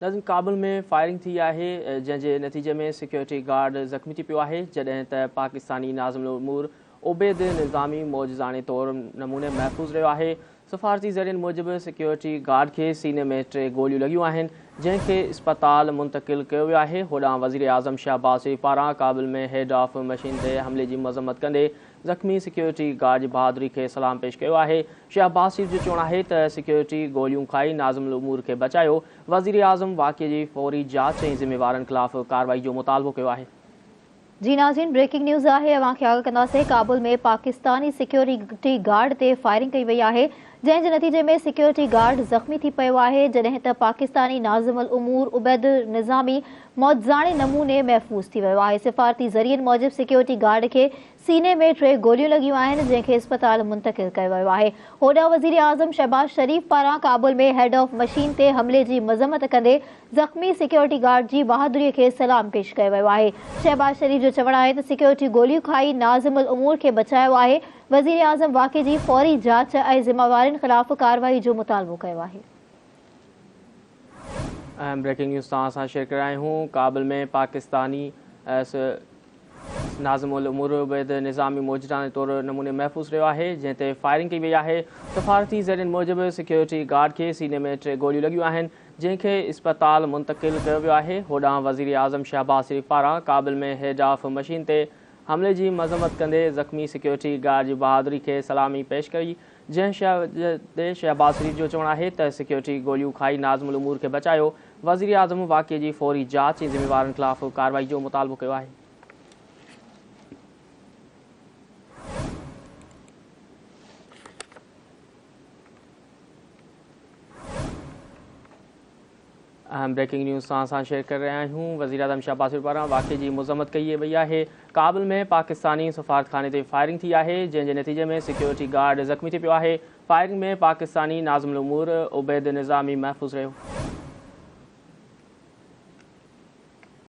नाज़रीन, काबुल में फायरिंग थी आहे जंहिंजे नतीजे में सिक्योरिटी गार्ड ज़ख़्मी थी पियो आहे, जॾहिं त पाकिस्तानी नाज़िम उल-उमूर उबैद निज़ामी मौजज़ाने तौर नमूने महफ़ूज़ रहियो आहे। सफ़ारती ज़रियनि मूजिबि सिक्योरिटी गार्ड खे सीने में 3 गोलियूं लॻियूं आहिनि, जंहिंखे इस्पताल मुंतक़िल कयो वियो आहे। होॾां वज़ीर आज़म शहबाज़ शरीफ़ पारां काबुल में हेड ऑफ मशीन ते हमले जी मज़म्मत कंदे ज़ख़्मी सिक्योरिटी गार्ड जी बहादुरी खे सलाम पेश कयो आहे। शहबाज़ शरीफ़ जो चवणु आहे त सिक्योरिटी गोलियूं खाई नाज़िम उल-उमूर खे बचायो। वज़ीर आज़म वाक़िए जी फ़ौरी जांच ऐं ज़िम्मेवारनि ख़िलाफ़ कार्रवाई जो मुतालबो कयो आहे। जी नाज़रीन, ब्रेकिंग न्यूज़ आहे, अवां खे आगाह कंदासीं। काबुल में पाकिस्तानी सिक्योरिटी गार्ड ते फायरिंग कई वई आहे, जंहिंजे नतीजे में सिक्योरिटी गार्ड ज़ख़्मी थी पियो आहे, जॾहिं त पाकिस्तानी नाज़िम उल-उमूर उबैद निज़ामी मौजज़ाने नमूने महफ़ूज़ थी वियो आहे। सिफ़ारती ज़रियनि मूजिबि सिक्योरिटी गार्ड खे सीने में 3 गोलियूं लॻियूं आहिनि, जंहिंखे इस्पताल मुंतक़िल कयो वियो आहे। होॾां वज़ीर आज़म शहबाज़ शरीफ़ पारां काबुल में हेड ऑफ मशीन ते हमले जी मज़म्मत कंदे ज़ख़्मी सिक्योरिटी गार्ड जी बहादुरीअ खे सलाम पेश कयो वियो आहे। शहबाज़ शरीफ़ जो चवणु आहे त सिक्योरिटी गोलियूं खाई नाज़िम उल-उमूर खे बचायो आहे। वज़ीर आज़म वाक़िए जी फ़ौरी जांच ऐं ज़िम्मेवारनि ख़िलाफ़ कार्रवाई जो मुतालबो कयो आहे। अहम ब्रेकिंग न्यूज़ तव्हां सां शेयर कराया आहियूं। काबुल में पाकिस्तानी नाज़िम उल-उमूर उबैद निज़ामी मौजज़ाने तौर नमूने महफ़ूज़ रहियो आहे, जंहिं ते फायरिंग कई वई आहे। सफ़ारती ज़रियनि मूजिबि सिक्योरिटी गार्ड खे सीने में 3 गोलियूं लॻियूं आहिनि, जंहिंखे इस्पताल मुंतक़िल कयो वियो आहे। होॾां वज़ीर आज़म शहबाज़ शरीफ़ पारां काबुल में हेड ऑफ मशीन ते हमले जी मज़म्मत कंदे ज़ख़्मी सिक्योरिटी गार्ड जी बहादुरी खे सलामी पेश कई, जंहिं शहबाज़ शरीफ़ जो चवणु आहे त सिक्योरिटी गोलियूं खाई नाज़िम उल-उमूर खे बचायो। वज़ीर आज़म वाक़िए जी फ़ौरी जांच ऐं ज़िम्मेवारनि ख़िलाफ़ कार्रवाई जो मुतालबो कयो आहे। अहम ब्रेकिंग न्यूज़ तव्हां सां शेयर करे रहिया आहियूं। वज़ीर आज़म शहबाज़ शरीफ़ पारां वाक़िए जी मज़म्मत कई वई आहे। काबुल में पाकिस्तानी सफ़ारतखाने ते फायरिंग थी आहे, जंहिंजे नतीजे में सिक्योरिटी गार्ड ज़ख़्मी थी पियो आहे। फायरिंग में पाकिस्तानी नाज़िम उल-उमूर उबैद निज़ामी महफ़ूज़ रहियो।